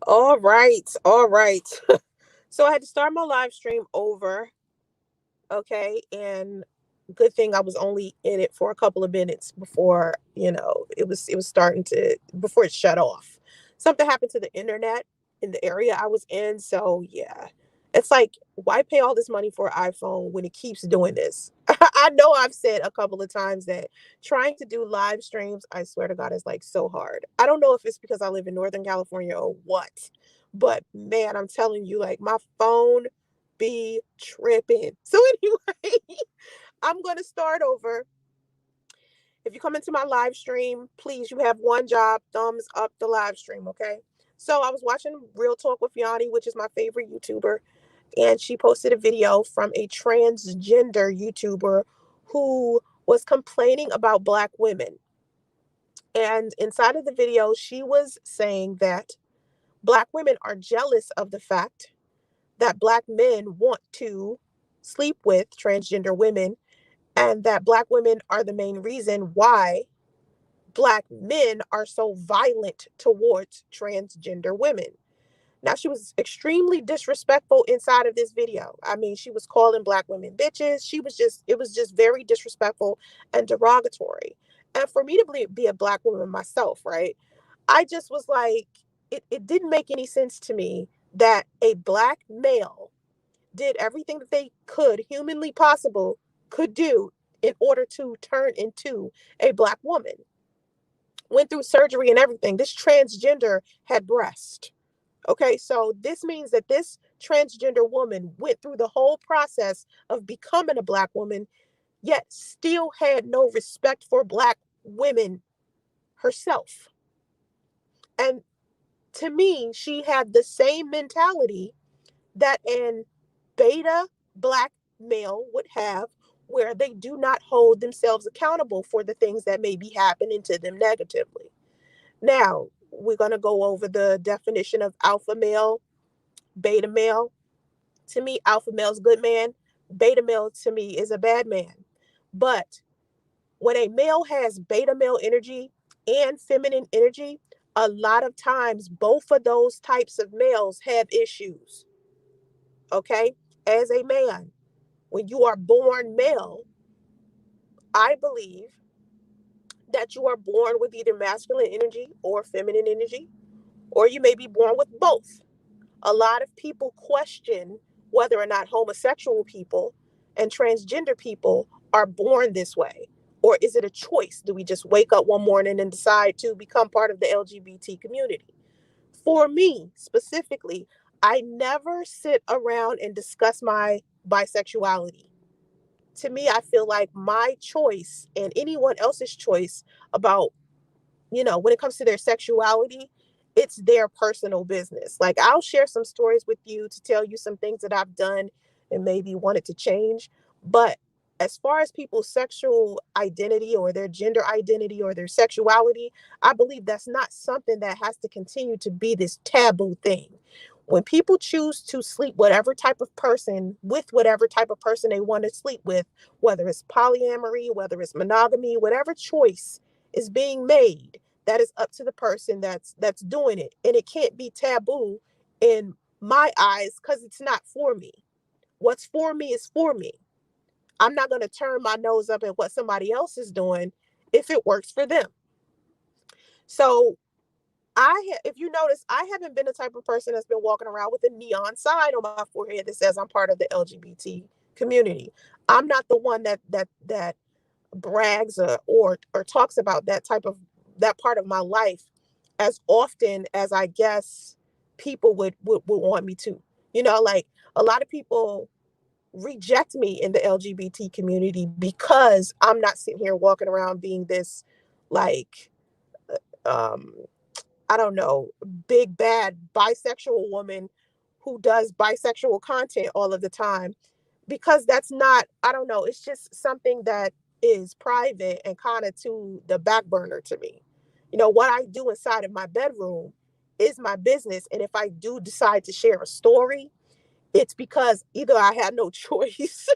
All right. All right. So I had to start my live stream over. Okay. And good thing I was only in it for a couple of minutes before, it was starting to before it shut off. Something happened to the internet in the area I was in. So yeah. It's like, why pay all this money for an iPhone when it keeps doing this? I know I've said a couple of times that trying to do live streams, I swear to God, is like so hard. I don't know if it's because I live in Northern California or what, but man, I'm telling you, like my phone be tripping. So anyway, I'm gonna start over. If you come into my live stream, please, you have one job: thumbs up the live stream, okay? So I was watching Real Talk with Yanni, which is my favorite YouTuber, and she posted a video from a transgender YouTuber who was complaining about Black women. And inside of the video, she was saying that Black women are jealous of the fact that Black men want to sleep with transgender women, and that Black women are the main reason why Black men are so violent towards transgender women. Now, she was extremely disrespectful inside of this video. I mean, she was calling Black women bitches. It was just very disrespectful and derogatory. And for me to be a Black woman myself, right? I just was like, it didn't make any sense to me that a Black male did everything that they could, humanly possible, could do in order to turn into a Black woman. Went through surgery and everything. This transgender had breast. Okay, so this means that this transgender woman went through the whole process of becoming a Black woman, yet still had no respect for Black women herself. And to me, she had the same mentality that an beta Black male would have, where they do not hold themselves accountable for the things that may be happening to them negatively. Now, we're going to go over the definition of alpha male, beta male. To me, alpha male is a good man. Beta male to me is a bad man. But when a male has beta male energy and feminine energy, a lot of times both of those types of males have issues. Okay? As a man, when you are born male, I believe that you are born with either masculine energy or feminine energy, or you may be born with both. A lot of people question whether or not homosexual people and transgender people are born this way. Or is it a choice? Do we just wake up one morning and decide to become part of the LGBT community? For me specifically, I never sit around and discuss my bisexuality. To me, I feel like my choice and anyone else's choice about, when it comes to their sexuality, it's their personal business. Like, I'll share some stories with you to tell you some things that I've done and maybe wanted to change. But as far as people's sexual identity or their gender identity or their sexuality, I believe that's not something that has to continue to be this taboo thing. When people choose to sleep whatever type of person with whatever type of person they want to sleep with, whether it's polyamory, whether it's monogamy, whatever choice is being made, that is up to the person that's doing it, and it can't be taboo in my eyes because it's not for me. What's for me is for me. I'm not going to turn my nose up at what somebody else is doing if it works for them. So if you notice, I haven't been the type of person that's been walking around with a neon sign on my forehead that says I'm part of the LGBT community. I'm not the one that brags or talks about that part of my life as often as I guess people would want me to. Like, a lot of people reject me in the LGBT community because I'm not sitting here walking around being this, like, um I don't know, big bad bisexual woman who does bisexual content all of the time, because that's not, I don't know, it's just something that is private and kind of to the back burner to me. What I do inside of my bedroom is my business. And if I do decide to share a story, it's because either I had no choice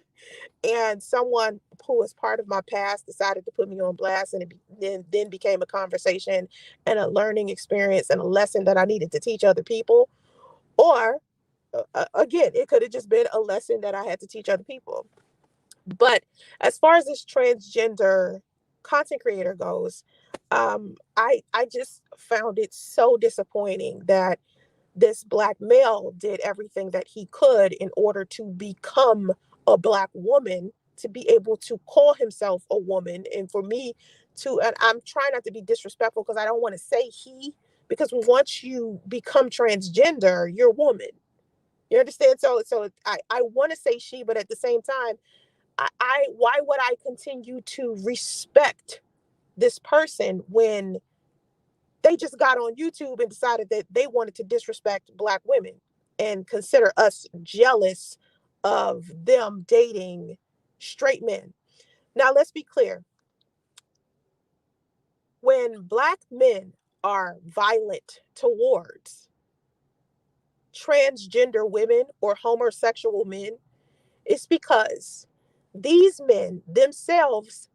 and someone who was part of my past decided to put me on blast, and then became a conversation and a learning experience and a lesson that I needed to teach other people. Or again, it could have just been a lesson that I had to teach other people. But as far as this transgender content creator goes, I just found it so disappointing that this black male did everything that he could in order to become a black woman, to be able to call himself a woman. And for me to, and I'm trying not to be disrespectful because I don't want to say he, because once you become transgender, you're a woman. You understand? So I want to say she, but at the same time, I why would I continue to respect this person when they just got on YouTube and decided that they wanted to disrespect black women and consider us jealous of them dating straight men? Now, let's be clear. When black men are violent towards transgender women or homosexual men, it's because these men themselves,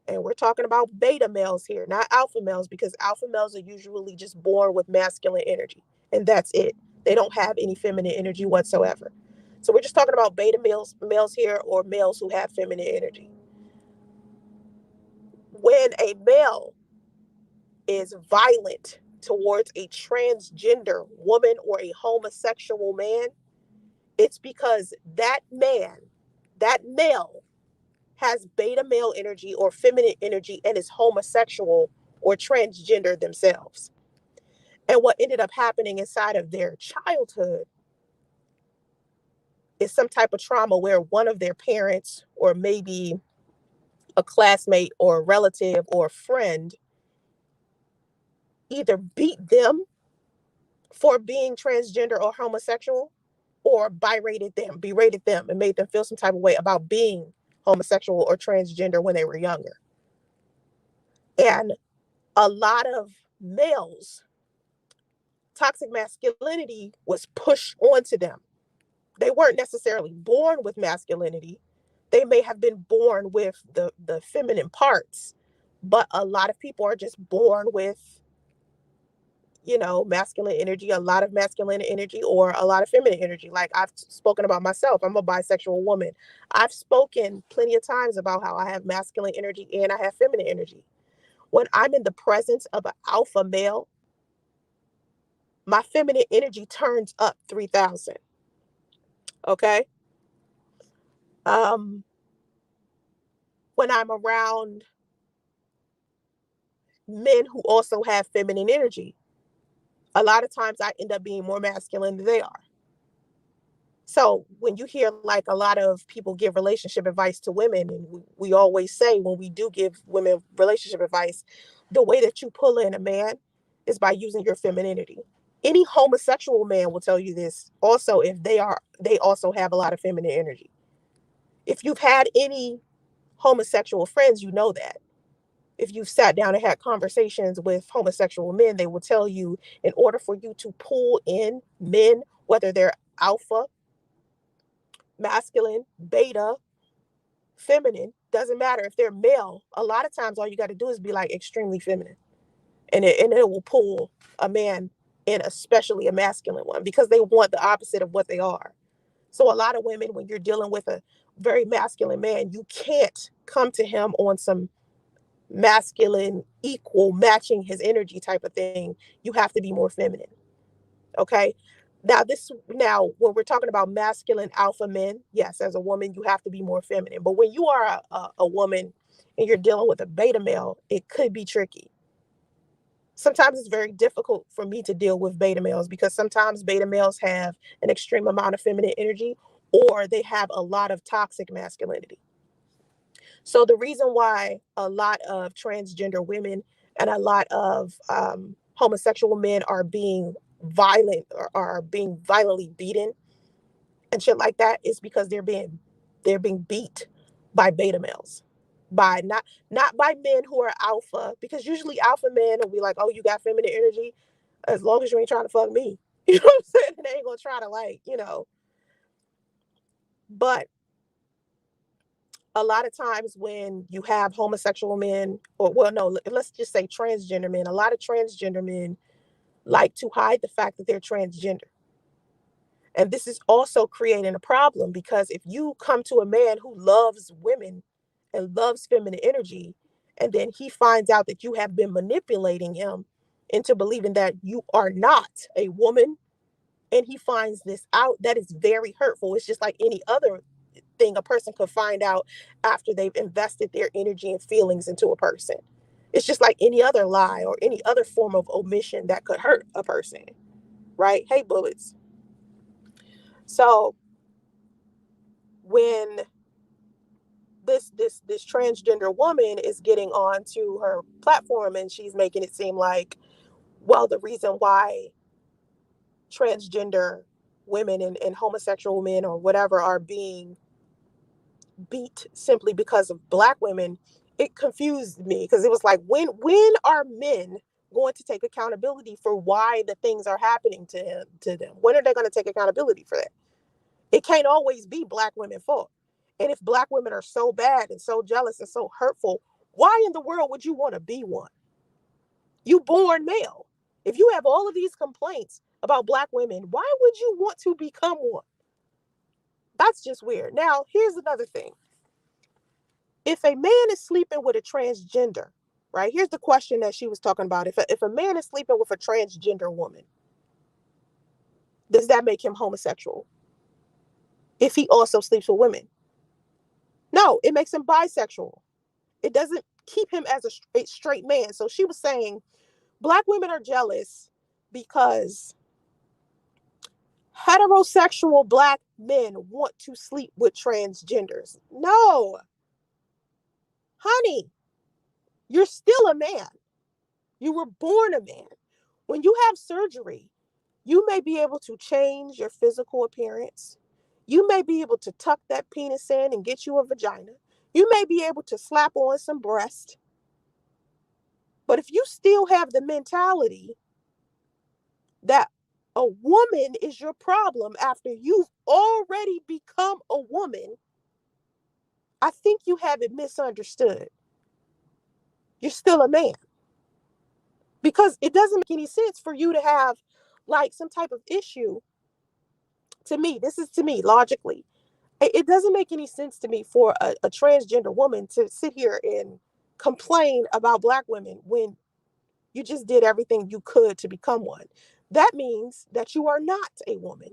and we're talking about beta males here, not alpha males, because alpha males are usually just born with masculine energy, and that's it. They don't have any feminine energy whatsoever. So we're just talking about beta males here, or males who have feminine energy. When a male is violent towards a transgender woman or a homosexual man, it's because that male has beta male energy or feminine energy and is homosexual or transgender themselves. And what ended up happening inside of their childhood is some type of trauma where one of their parents, or maybe a classmate or a relative or a friend, either beat them for being transgender or homosexual, or berated them, and made them feel some type of way about being homosexual or transgender when they were younger. And a lot of males, toxic masculinity was pushed onto them. They weren't necessarily born with masculinity. They may have been born with the feminine parts, but a lot of people are just born with, masculine energy, a lot of masculine energy, or a lot of feminine energy. Like I've spoken about myself, I'm a bisexual woman. I've spoken plenty of times about how I have masculine energy and I have feminine energy. When I'm in the presence of an alpha male, my feminine energy turns up 3,000. Okay. Um, when I'm around men who also have feminine energy, a lot of times I end up being more masculine than they are. So when you hear like a lot of people give relationship advice to women, and we always say when we do give women relationship advice, the way that you pull in a man is by using your femininity. Any homosexual man will tell you this also, if they also have a lot of feminine energy. If you've had any homosexual friends, you know that. If you've sat down and had conversations with homosexual men, they will tell you, in order for you to pull in men, whether they're alpha, masculine, beta, feminine, doesn't matter if they're male. A lot of times all you got to do is be like extremely feminine, and it will pull a man in, especially a masculine one, because they want the opposite of what they are. So a lot of women, when you're dealing with a very masculine man, you can't come to him on some masculine equal matching his energy type of thing. You have to be more feminine. Okay. Now when we're talking about masculine alpha men, yes, as a woman you have to be more feminine, but when you are a woman and you're dealing with a beta male, it could be tricky. Sometimes it's very difficult for me to deal with beta males, because sometimes beta males have an extreme amount of feminine energy, or they have a lot of toxic masculinity. So the reason why a lot of transgender women and a lot of homosexual men are being violent, or are being violently beaten and shit like that, is because they're being beat by beta males, by not by men who are alpha, because usually alpha men will be like, oh, you got feminine energy, as long as you ain't trying to fuck me. You know what I'm saying? And they ain't gonna try to, like, But a lot of times when you have homosexual men, or well, no, let's just say transgender men, a lot of transgender men like to hide the fact that they're transgender. And this is also creating a problem, because if you come to a man who loves women and loves feminine energy, and then he finds out that you have been manipulating him into believing that you are not a woman, and he finds this out, that is very hurtful. It's just like any other thing a person could find out after they've invested their energy and feelings into a person. It's just like any other lie or any other form of omission that could hurt a person, right? Hey, bullets. So when this transgender woman is getting onto her platform and she's making it seem like, well, the reason why transgender women and homosexual men or whatever are being beat simply because of black women, it confused me, because it was like, when are men going to take accountability for why the things are happening to them? When are they going to take accountability for that? It can't always be black women's fault. And if black women are so bad and so jealous and so hurtful, why in the world would you want to be one? You born male. If you have all of these complaints about black women, why would you want to become one? That's just weird. Now, here's another thing. If a man is sleeping with a transgender, right? Here's the question that she was talking about. If a man is sleeping with a transgender woman, does that make him homosexual? If he also sleeps with women? No, it makes him bisexual. It doesn't keep him as a straight man. So she was saying black women are jealous because heterosexual black men want to sleep with transgenders. No, honey, you're still a man. You were born a man. When you have surgery, you may be able to change your physical appearance. You may be able to tuck that penis in and get you a vagina. You may be able to slap on some breast. But if you still have the mentality that a woman is your problem after you've already become a woman, I think you have it misunderstood. You're still a man. Because it doesn't make any sense for you to have like some type of issue. To me, this is to me logically. It doesn't make any sense to me for a transgender woman to sit here and complain about black women when you just did everything you could to become one. That means that you are not a woman.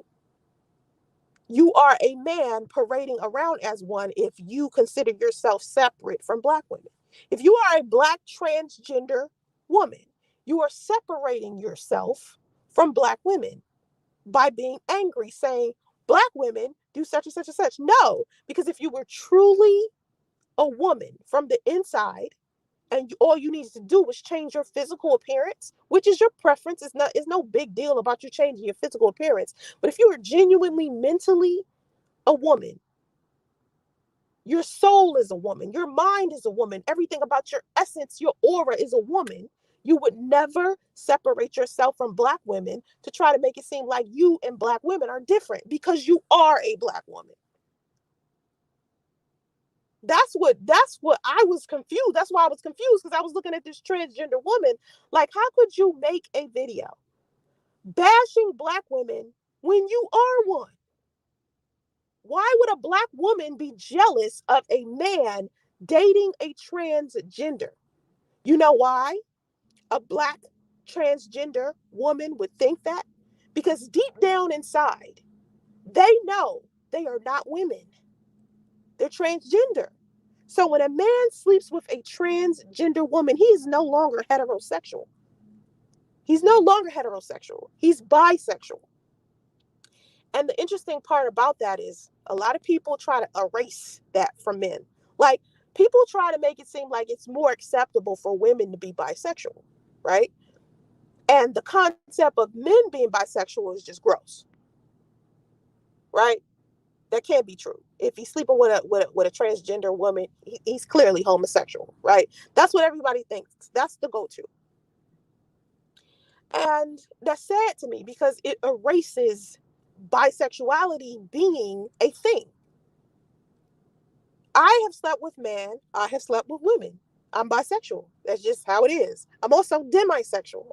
You are a man parading around as one if you consider yourself separate from black women. If you are a black transgender woman, you are separating yourself from black women by being angry, saying black women do such and such and such. No, because if you were truly a woman from the inside, and all you needed to do was change your physical appearance, which is your preference. It's no big deal about you changing your physical appearance. But if you were genuinely mentally a woman, your soul is a woman, your mind is a woman, everything about your essence, your aura is a woman, you would never separate yourself from black women to try to make it seem like you and black women are different, because you are a black woman. That's what I was confused. That's why I was confused, because I was looking at this transgender woman like, how could you make a video bashing black women when you are one? Why would a black woman be jealous of a man dating a transgender? You know why a black transgender woman would think that? Because deep down inside, they know they are not women. They're transgender. So when a man sleeps with a transgender woman, he is no longer heterosexual. He's no longer heterosexual. He's bisexual. And the interesting part about that is a lot of people try to erase that from men. Like, people try to make it seem like it's more acceptable for women to be bisexual, right? And the concept of men being bisexual is just gross, right? That can't be true. If he's sleeping with a transgender woman, he's clearly homosexual, right? That's what everybody thinks. That's the go-to. And that's sad to me, because it erases bisexuality being a thing. I have slept with men. I have slept with women. I'm bisexual. That's just how it is. I'm also demisexual.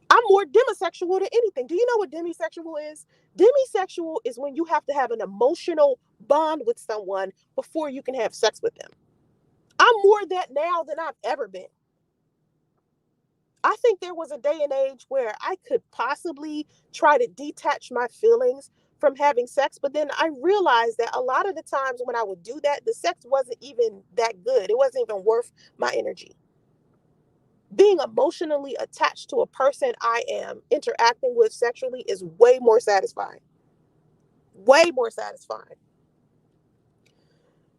I'm more demisexual than anything. Do you know what demisexual is? Demisexual is when you have to have an emotional bond with someone before you can have sex with them. I'm more that now than I've ever been. I think there was a day and age where I could possibly try to detach my feelings from having sex, but then I realized that a lot of the times when I would do that, the sex wasn't even that good. It wasn't even worth my energy. Being emotionally attached to a person I am interacting with sexually is way more satisfying. Way more satisfying.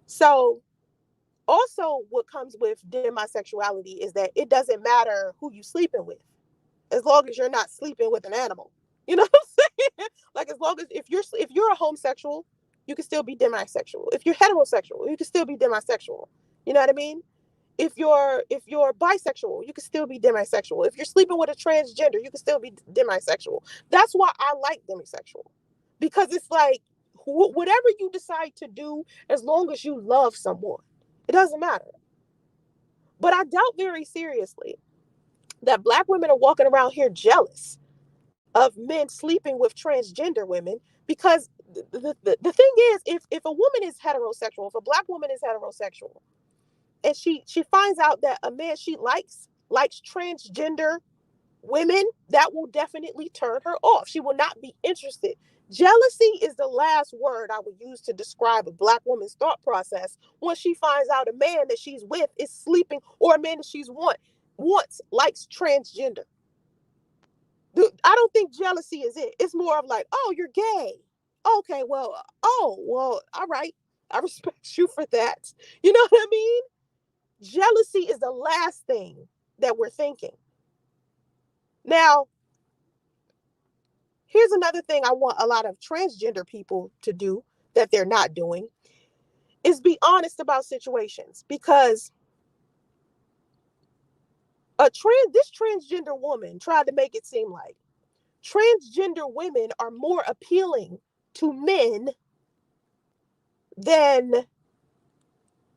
So, also, what comes with demisexuality is that it doesn't matter who you sleeping with, as long as you're not sleeping with an animal. You know what I'm saying? Like, as long as if you're a homosexual, you can still be demisexual. If you're heterosexual, you can still be demisexual. You know what I mean? If you're bisexual, you can still be demisexual. If you're sleeping with a transgender, you can still be demisexual. That's why I like demisexual, because it's like whatever you decide to do, as long as you love someone, it doesn't matter. But I doubt very seriously that Black women are walking around here jealous of men sleeping with transgender women, because the thing is, if a woman is heterosexual, if a Black woman is heterosexual, and she finds out that a man she likes transgender women, that will definitely turn her off. She will not be interested. Jealousy is the last word I would use to describe a Black woman's thought process when she finds out a man that she's with is sleeping, or a man that she's wants likes transgender. I don't think jealousy is it. It's more of like, oh, you're gay. Okay, well, oh, well, all right. I respect you for that. You know what I mean? Jealousy is the last thing that we're thinking. Now, here's another thing I want a lot of transgender people to do that they're not doing, is be honest about situations, because this transgender woman tried to make it seem like transgender women are more appealing to men than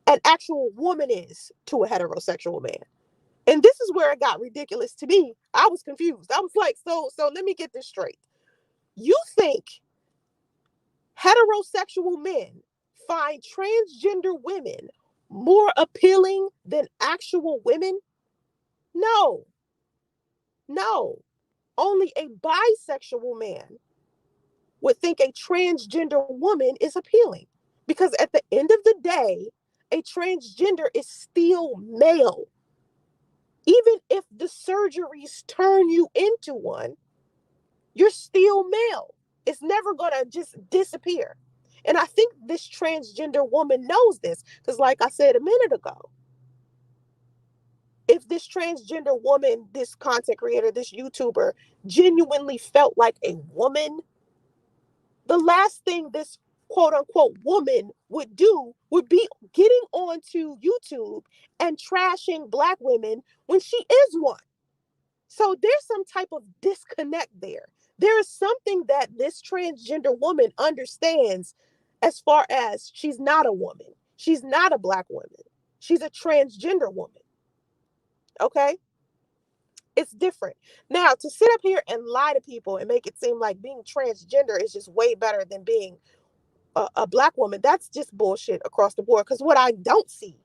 an actual woman is to a heterosexual man. And this is where it got ridiculous to me. I was confused. I was like, so let me get this straight. You think heterosexual men find transgender women more appealing than actual women? No, no. Only a bisexual man would think a transgender woman is appealing. Because at the end of the day, a transgender is still male. Even if the surgeries turn you into one, you're still male. It's never going to just disappear. And I think this transgender woman knows this, because, like I said a minute ago, if this transgender woman, this content creator, this YouTuber genuinely felt like a woman, the last thing this quote unquote woman would do would be getting onto YouTube and trashing Black women when she is one. So there's some type of disconnect there. There is something that this transgender woman understands, as far as she's not a woman. She's not a Black woman. She's a transgender woman. Okay? It's different. Now, to sit up here and lie to people and make it seem like being transgender is just way better than being a Black woman, that's just bullshit across the board. Because what I don't see,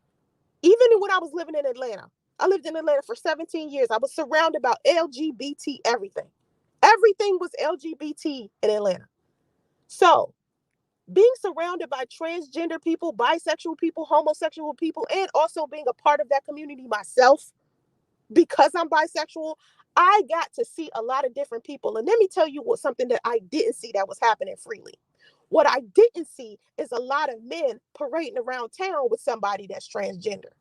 even when I was living in Atlanta, I lived in Atlanta for 17 years. I was surrounded by LGBT everything. Everything was LGBT in Atlanta. So, being surrounded by transgender people, bisexual people, homosexual people, and also being a part of that community myself, because I'm bisexual, I got to see a lot of different people. And let me tell you something that I didn't see that was happening freely. What I didn't see is a lot of men parading around town with somebody that's transgender.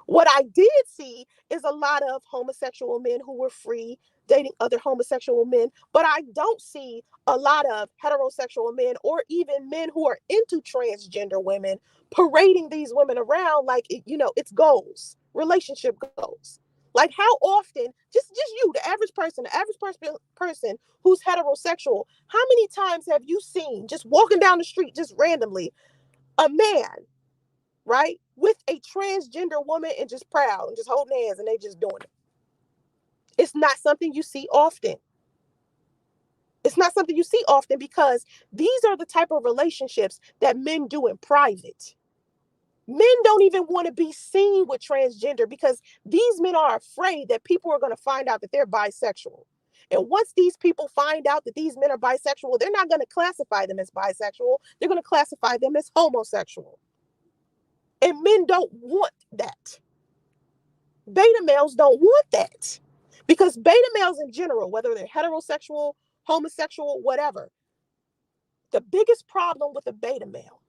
What I did see is a lot of homosexual men who were free dating other homosexual men, but I don't see a lot of heterosexual men or even men who are into transgender women parading these women around like it's goals, relationship goals. Like, how often, just you, the average person who's heterosexual, how many times have you seen, just walking down the street just randomly, a man right? With a transgender woman and just proud and just holding hands and they just doing it. It's not something you see often. It's not something you see often because these are the type of relationships that men do in private. Men don't even want to be seen with transgender because these men are afraid that people are going to find out that they're bisexual. And once these people find out that these men are bisexual, they're not going to classify them as bisexual. They're going to classify them as homosexual. And men don't want that. Beta males don't want that. Because beta males in general, whether they're heterosexual, homosexual, whatever, the biggest problem with a beta male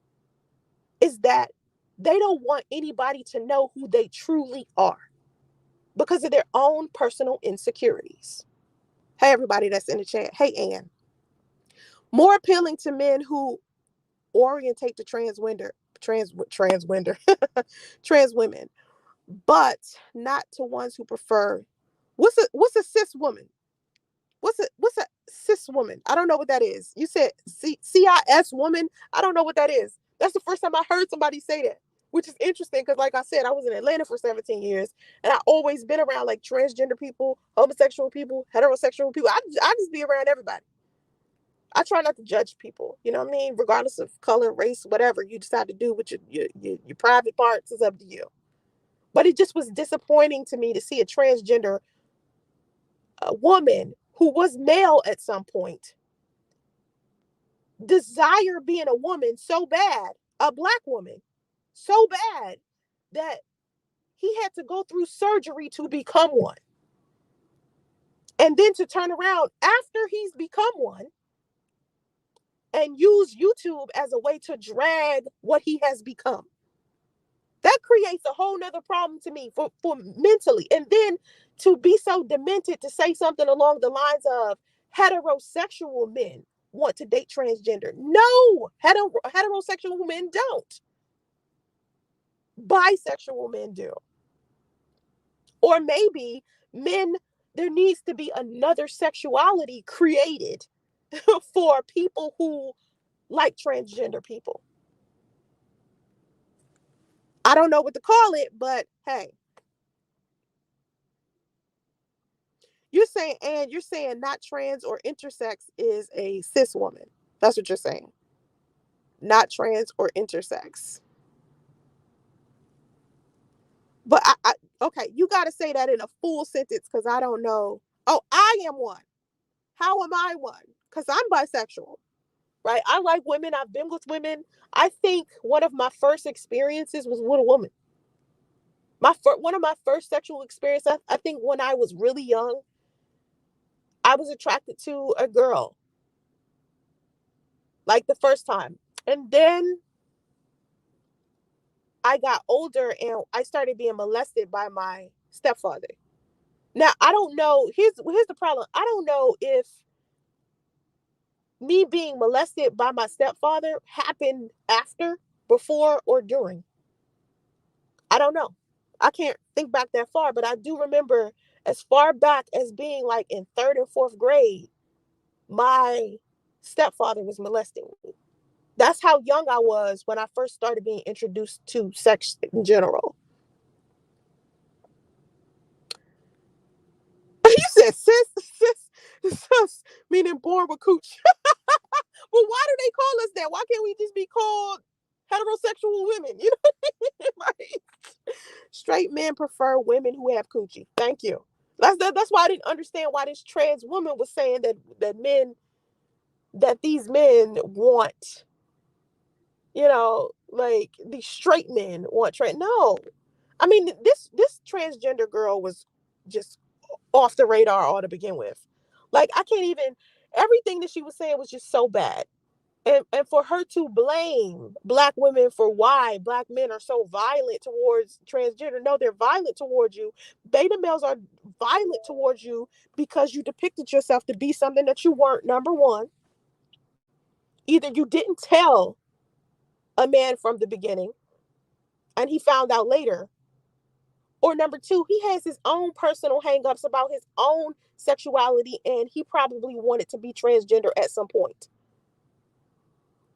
is that they don't want anybody to know who they truly are because of their own personal insecurities. Hey, everybody that's in the chat. Hey, Ann. More appealing to men who orientate to trans women, but not to ones who prefer. What's a cis woman? What's a cis woman? I don't know what that is. You said CIS woman. I don't know what that is. That's the first time I heard somebody say that, which is interesting because, like I said, I was in Atlanta for 17 years, and I always been around like transgender people, homosexual people, heterosexual people. I just be around everybody. I try not to judge people. You know what I mean? Regardless of color, race, whatever you decide to do with your private parts is up to you. But it just was disappointing to me to see a transgender woman who was male at some point desire being a woman so bad, a black woman, so bad that he had to go through surgery to become one. And then to turn around after he's become one and use YouTube as a way to drag what he has become. That creates a whole nother problem to me for mentally. And then to be so demented to say something along the lines of heterosexual men want to date transgender. No, heterosexual men don't. Bisexual men do. Or maybe men, there needs to be another sexuality created for people who like transgender people. I don't know what to call it, but hey. You're saying not trans or intersex is a cis woman. That's what you're saying. Not trans or intersex. But okay, you got to say that in a full sentence because I don't know. Oh, I am one. How am I one? Because I'm bisexual, right? I like women. I've been with women. I think one of my first experiences was with a woman. One of my first sexual experiences, I think when I was really young, I was attracted to a girl, like the first time. And then I got older and I started being molested by my stepfather. Now, I don't know. Here's the problem. I don't know if me being molested by my stepfather happened after, before, or during. I don't know. I can't think back that far, but I do remember as far back as being like in third and fourth grade, my stepfather was molesting me. That's how young I was when I first started being introduced to sex in general. You said sis, meaning born with cooch. Well, why do they call us that? Why can't we just be called heterosexual women? You know, like, straight men prefer women who have coochie. Thank you. That's why I didn't understand why this trans woman was saying that these men want, like these straight men want trans. No, I mean this transgender girl was just off the radar all to begin with. Like I can't even. Everything that she was saying was just so bad. And for her to blame black women for why black men are so violent towards transgender. No, they're violent towards you. Beta males are violent towards you because you depicted yourself to be something that you weren't. Number one, either you didn't tell a man from the beginning and he found out later, or number two, he has his own personal hangups about his own sexuality and he probably wanted to be transgender at some point.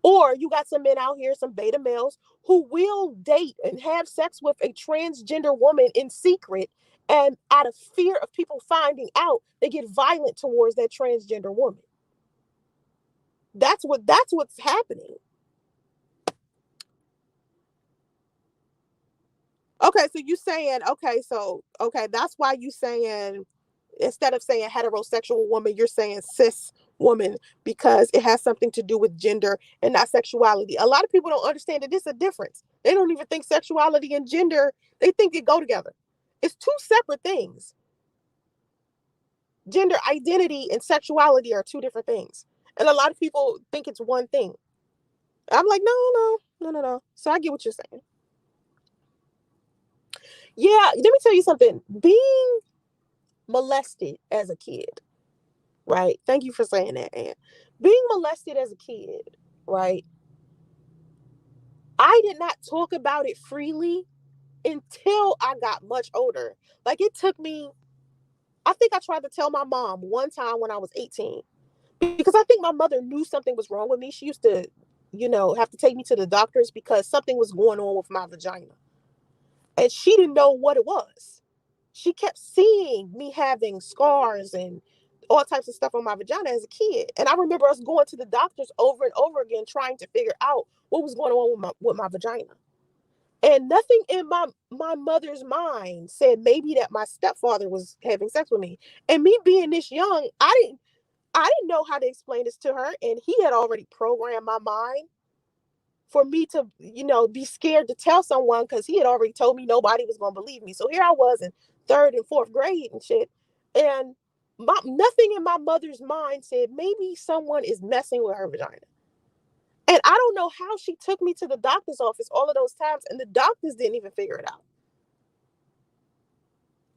Or you got some men out here, some beta males, who will date and have sex with a transgender woman in secret. And out of fear of people finding out, they get violent towards that transgender woman. That's what's happening. Okay, so you saying, okay, that's why you saying, instead of saying heterosexual woman, you're saying cis woman, because it has something to do with gender and not sexuality. A lot of people don't understand that there's a difference. They don't even think sexuality and gender, they think they go together. It's two separate things. Gender identity and sexuality are two different things. And a lot of people think it's one thing. I'm like, no, no, no, no, no. So I get what you're saying. Yeah, let me tell you something. Being molested as a kid, right? Thank you for saying that, Ann. Being molested as a kid, right? I did not talk about it freely until I got much older. Like it took me, I think I tried to tell my mom one time when I was 18, because I think my mother knew something was wrong with me. She used to, have to take me to the doctors because something was going on with my vagina. And she didn't know what it was. She kept seeing me having scars and all types of stuff on my vagina as a kid. And I remember us going to the doctors over and over again trying to figure out what was going on with my vagina. And nothing in my mother's mind said maybe that my stepfather was having sex with me. And me being this young, I didn't know how to explain this to her. And he had already programmed my mind for me to, be scared to tell someone, because he had already told me nobody was going to believe me. So here I was in third and fourth grade and shit. And nothing in my mother's mind said maybe someone is messing with her vagina. And I don't know how she took me to the doctor's office all of those times, and the doctors didn't even figure it out.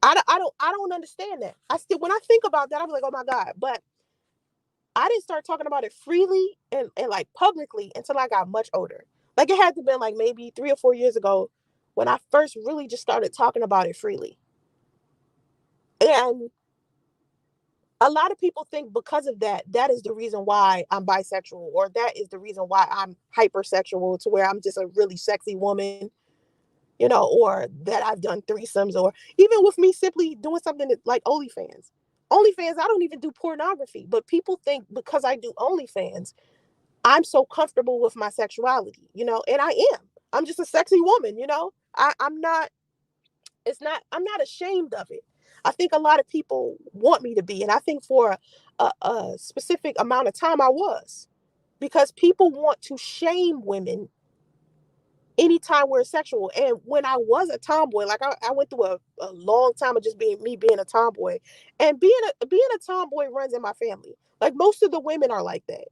I don't understand that. I still, when I think about that, I'm like, oh my God. But I didn't start talking about it freely and like publicly until I got much older. Like it had to been like maybe 3 or 4 years ago when I first really just started talking about it freely. And a lot of people think because of that, that is the reason why I'm bisexual, or that is the reason why I'm hypersexual, to where I'm just a really sexy woman, or that I've done threesomes, or even with me simply doing something like OnlyFans. OnlyFans, I don't even do pornography, but people think because I do OnlyFans, I'm so comfortable with my sexuality, and I am. I'm just a sexy woman, I'm not, I'm not ashamed of it. I think a lot of people want me to be. And I think for a specific amount of time I was, because people want to shame women anytime we're sexual. And when I was a tomboy, like I went through a long time of just being a tomboy, and being a tomboy runs in my family. Like most of the women are like that.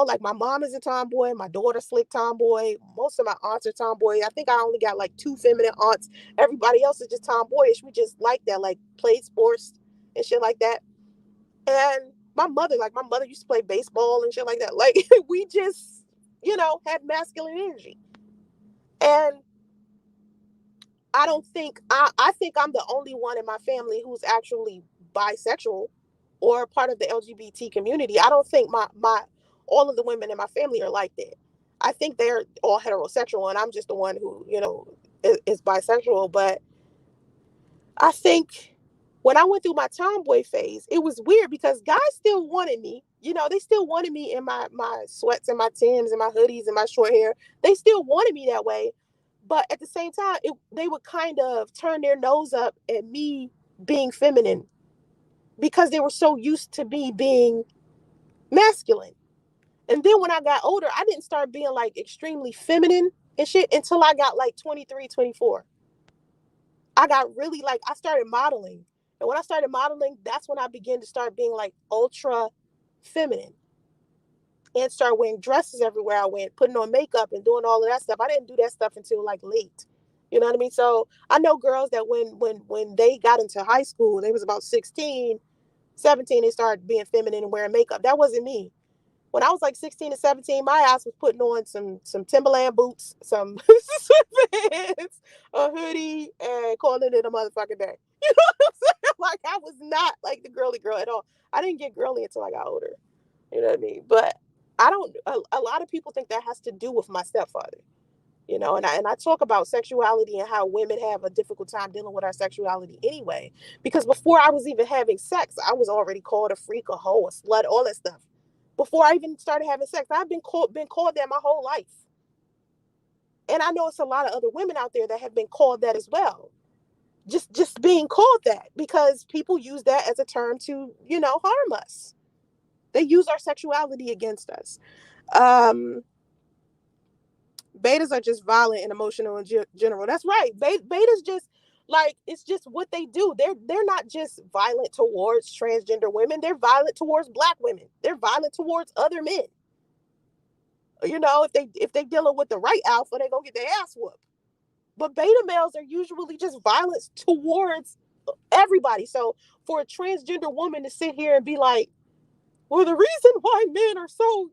Like my mom is a tomboy, my daughter slick tomboy, most of my aunts are tomboy. I think I only got like two feminine aunts. Everybody else is just tomboyish. We just like that, like played sports and shit like that. And my mother used to play baseball and shit like that. Like we just, had masculine energy. And I don't think I think I'm the only one in my family who's actually bisexual or part of the LGBT community. I don't think my all of the women in my family are like that. I think they're all heterosexual, and I'm just the one who, is bisexual. But I think when I went through my tomboy phase, it was weird because guys still wanted me. They still wanted me in my sweats and my Tims and my hoodies and my short hair. They still wanted me that way. But at the same time, they would kind of turn their nose up at me being feminine because they were so used to me being masculine. And then when I got older, I didn't start being like extremely feminine and shit until I got like 23, 24. I got really like, I started modeling. And when I started modeling, that's when I began to start being like ultra feminine and start wearing dresses everywhere I went, putting on makeup and doing all of that stuff. I didn't do that stuff until like late. You know what I mean? So I know girls that when they got into high school, they was about 16, 17, they started being feminine and wearing makeup. That wasn't me. When I was like 16 and 17, my ass was putting on some Timberland boots, some sweatpants, a hoodie, and calling it a motherfucking day. You know what I'm saying? Like I was not like the girly girl at all. I didn't get girly until I got older. You know what I mean? But I don't, a lot of people think that has to do with my stepfather, and I talk about sexuality and how women have a difficult time dealing with our sexuality anyway. Because before I was even having sex, I was already called a freak, a hoe, a slut, all that stuff. Before I even started having sex, I've been called that my whole life. And I know it's a lot of other women out there that have been called that as well. Just being called that because people use that as a term to, harm us. They use our sexuality against us. Um, Betas are just violent and emotional in general. That's right. Betas just, like, it's just what they do. They're not just violent towards transgender women. They're violent towards black women. They're violent towards other men. If they dealing with the right alpha, they're gonna get their ass whooped. But beta males are usually just violence towards everybody. So for a transgender woman to sit here and be like, well, the reason why men are so,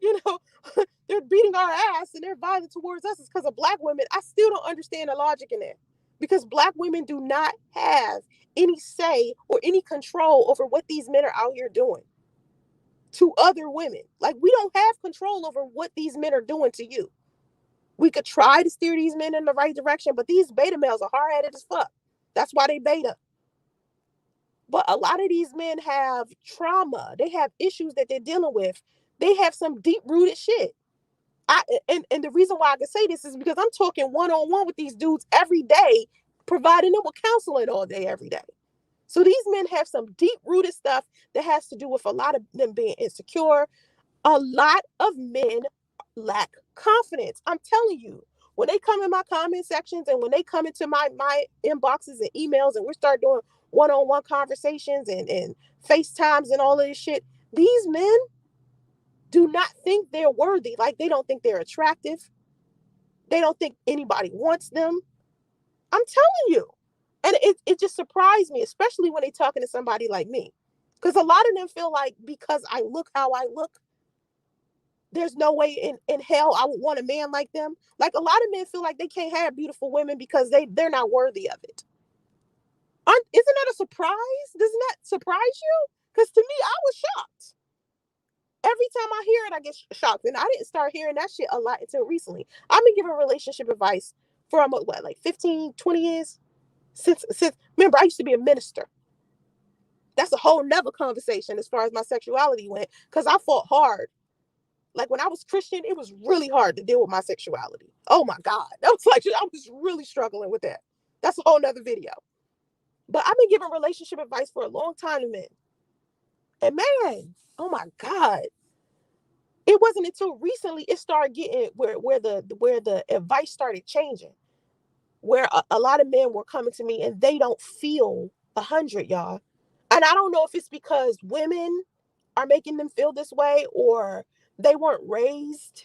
they're beating our ass and they're violent towards us is because of black women. I still don't understand the logic in that. Because black women do not have any say or any control over what these men are out here doing to other women. Like, we don't have control over what these men are doing to you. We could try to steer these men in the right direction, but these beta males are hard-headed as fuck. That's why they beta. But a lot of these men have trauma. They have issues that they're dealing with. They have some deep-rooted shit. And the reason why I can say this is because I'm talking one-on-one with these dudes every day, providing them with counseling all day, every day. So these men have some deep-rooted stuff that has to do with a lot of them being insecure. A lot of men lack confidence. I'm telling you, when they come in my comment sections and when they come into my inboxes and emails and we start doing one-on-one conversations and FaceTimes and all of this shit, these men do not think they're worthy. Like, they don't think they're attractive. They don't think anybody wants them. I'm telling you. And it just surprised me, especially when they're talking to somebody like me. Because a lot of them feel like because I look how I look, there's no way in hell I would want a man like them. Like, a lot of men feel like they can't have beautiful women because they're not worthy of it. Isn't that a surprise? Doesn't that surprise you? Because to me, I was shocked. Every time I hear it, I get shocked. And I didn't start hearing that shit a lot until recently. I've been giving relationship advice for almost, like 15, 20 years? Since remember, I used to be a minister. That's a whole nother conversation as far as my sexuality went, because I fought hard. Like, when I was Christian, it was really hard to deal with my sexuality. Oh my God. That was like, I was really struggling with that. That's a whole nother video. But I've been giving relationship advice for a long time to men. And man, oh my God. It wasn't until recently it started getting where the advice started changing. Where a lot of men were coming to me and they don't feel 100, y'all. And I don't know if it's because women are making them feel this way, or they weren't raised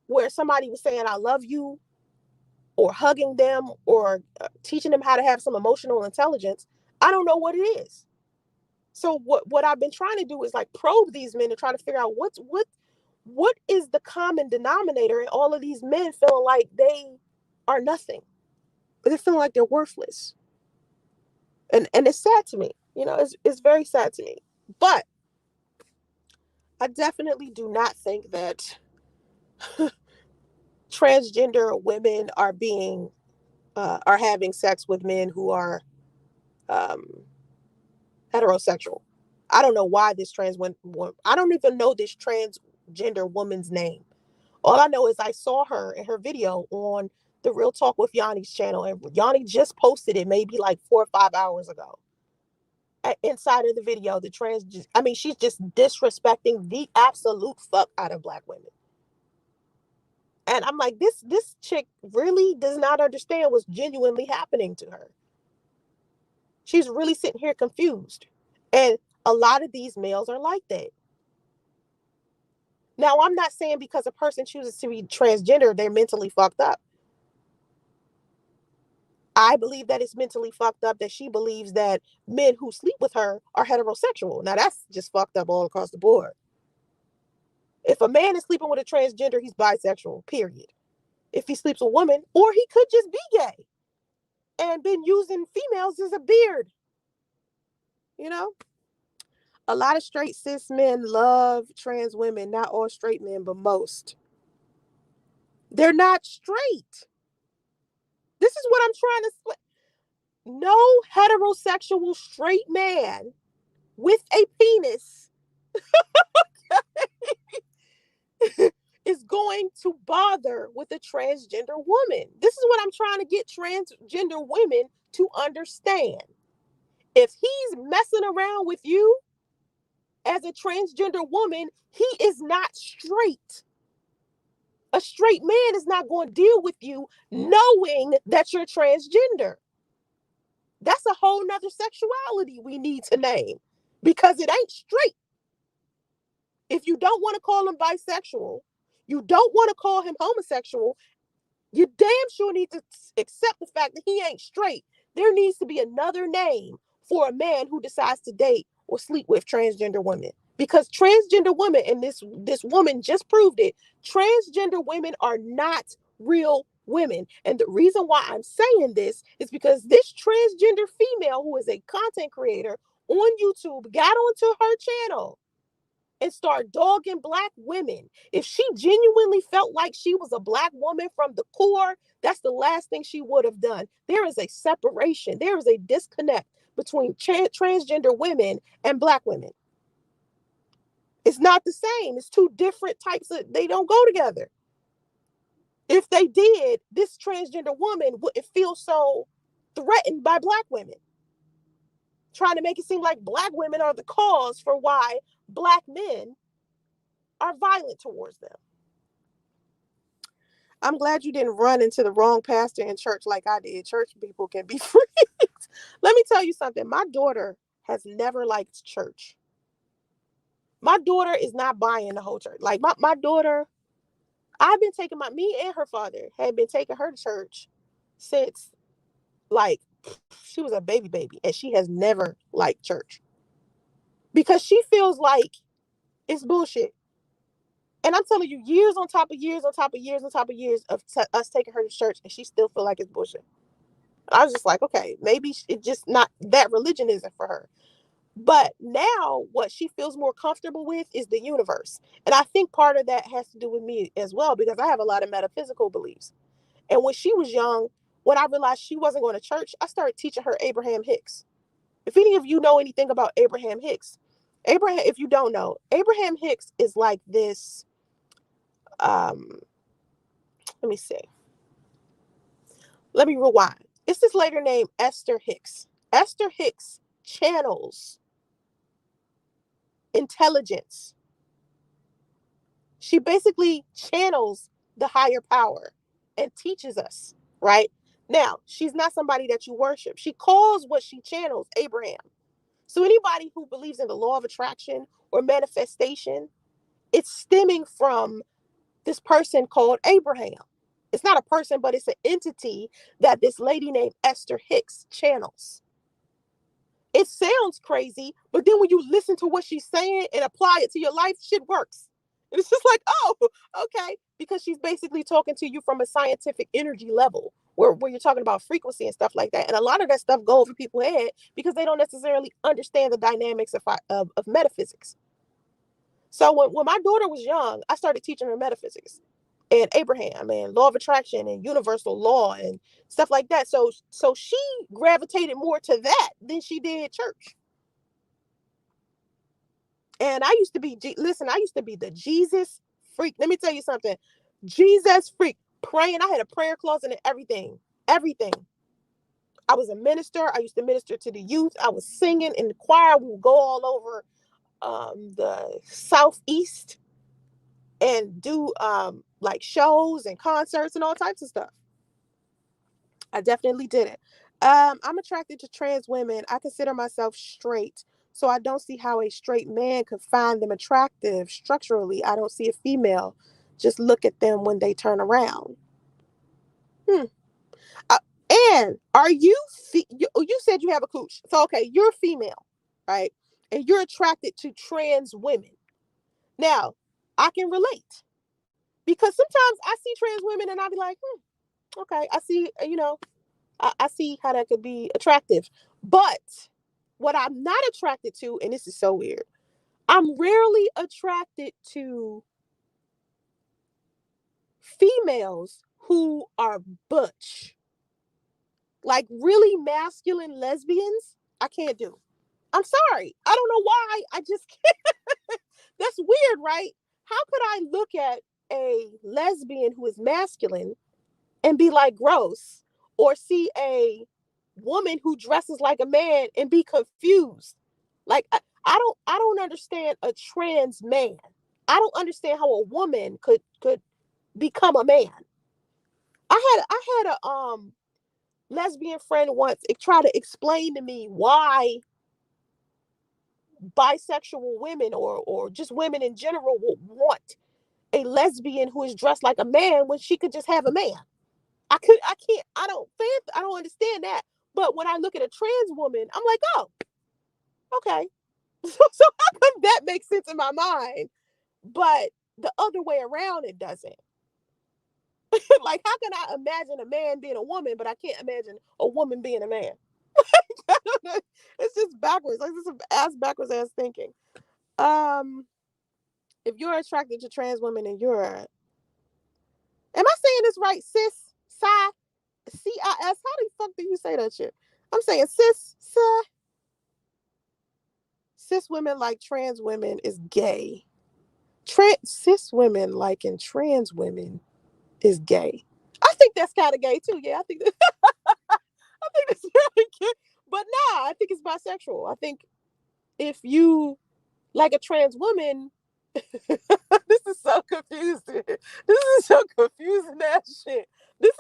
where somebody was saying I love you, or hugging them, or teaching them how to have some emotional intelligence. I don't know what it is. So what I've been trying to do is, like, probe these men and try to figure out what is the common denominator in all of these men feeling like they are nothing. They're feeling like they're worthless. And it's sad to me. It's very sad to me. But I definitely do not think that transgender women are having sex with men who are um, heterosexual. I don't know why this trans woman. I don't even know this transgender woman's name. All I know is I saw her in her video on the Real Talk with Yanni's channel, and Yanni just posted it maybe like 4 or 5 hours ago. Inside of the video, she's just disrespecting the absolute fuck out of black women. And I'm like, this chick really does not understand what's genuinely happening to her. She's really sitting here confused. And a lot of these males are like that. Now, I'm not saying because a person chooses to be transgender, they're mentally fucked up. I believe that it's mentally fucked up that she believes that men who sleep with her are heterosexual. Now, that's just fucked up all across the board. If a man is sleeping with a transgender, he's bisexual, period. If he sleeps with a woman, or he could just be gay and been using females as a beard, you know? A lot of straight cis men love trans women. Not all straight men, but most. They're not straight. This is what I'm trying to split. No heterosexual straight man with a penis is going to bother with a transgender woman. This is what I'm trying to get transgender women to understand. If he's messing around with you as a transgender woman, he is not straight. A straight man is not going to deal with you knowing that you're transgender. That's a whole nother sexuality we need to name, because it ain't straight. If you don't want to call him bisexual, you don't want to call him homosexual, you damn sure need to accept the fact that he ain't straight. There needs to be another name for a man who decides to date or sleep with transgender women. Because transgender women, and this woman just proved it, transgender women are not real women. And the reason why I'm saying this is because this transgender female who is a content creator on YouTube got onto her channel and start dogging black women. If she genuinely felt like she was a black woman from the core, that's the last thing she would have done. There is a separation. There is a disconnect between transgender women and black women. It's not the same. It's two different types of, they don't go together. If they did, this transgender woman wouldn't feel so threatened by black women, trying to make it seem like black women are the cause for why black men are violent towards them. I'm glad you didn't run into the wrong pastor in church like I did. Church people can be freaked. Let me tell you something. My daughter has never liked church. My daughter is not buying the whole church. Like my daughter, I've been taking me and her father had been taking her to church since like she was a baby, and she has never liked church because she feels like it's bullshit. And I'm telling you, years on top of years on top of years on top of years of us taking her to church, and she still feel like it's bullshit. I was just like, okay, maybe it's just not that religion isn't for her. But now what she feels more comfortable with is the universe. And I think part of that has to do with me as well, because I have a lot of metaphysical beliefs. And when she was young, when I realized she wasn't going to church, I started teaching her Abraham Hicks. If any of you know anything about Abraham Hicks, if you don't know, Abraham Hicks is like this, let me see. Let me rewind. It's this lady named Esther Hicks. Esther Hicks channels intelligence. She basically channels the higher power and teaches us, right? Now, she's not somebody that you worship. She calls what she channels Abraham. So anybody who believes in the law of attraction or manifestation, it's stemming from this person called Abraham. It's not a person, but it's an entity that this lady named Esther Hicks channels. It sounds crazy, but then when you listen to what she's saying and apply it to your life, shit works. And it's just like, oh, okay. Because she's basically talking to you from a scientific energy level where you're talking about frequency and stuff like that. And a lot of that stuff go over people's head because they don't necessarily understand the dynamics of metaphysics. So when my daughter was young, I started teaching her metaphysics and Abraham and law of attraction and universal law and stuff like that. So she gravitated more to that than she did church. And I used to be, I used to be the Jesus freak. Let me tell you something. Jesus freak. Praying. I had a prayer closet and everything. Everything. I was a minister. I used to minister to the youth. I was singing in the choir. We would go all over the Southeast and do like shows and concerts and all types of stuff. I definitely did it. I'm attracted to trans women. I consider myself straight, so I don't see how a straight man could find them attractive structurally. I don't see a female. Just look at them when they turn around. Hmm. Uh, and are you, you said you have a cooch. So, okay, you're a female, right? And you're attracted to trans women. Now, I can relate because sometimes I see trans women and I'll be like, okay, I see, I see how that could be attractive. But what I'm not attracted to, and this is so weird, I'm rarely attracted to females who are butch, like really masculine lesbians. I can't do. I'm sorry. I don't know why. I just can't. That's weird, right? How could I look at a lesbian who is masculine and be like gross, or see a woman who dresses like a man and be confused? Like I don't understand a trans man. I don't understand how a woman could become a man. I had a lesbian friend once try to explain to me why bisexual women or just women in general would want a lesbian who is dressed like a man when she could just have a man. I can't I don't understand that. But when I look at a trans woman, I'm like, oh, okay. So how come that makes sense in my mind, but the other way around it doesn't? Like, how can I imagine a man being a woman, but I can't imagine a woman being a man? It's just backwards. Like, this is ass backwards ass thinking. Um, if you're attracted to trans women and you're, am I saying this right? CIS. How the fuck do you say that shit? I'm saying cis women like trans women is gay. Cis women liking trans women is gay. I think that's kind of gay too. Yeah, I think that's really gay. But nah, I think it's bisexual. I think if you like a trans woman, this is so confusing. This is so confusing that shit. This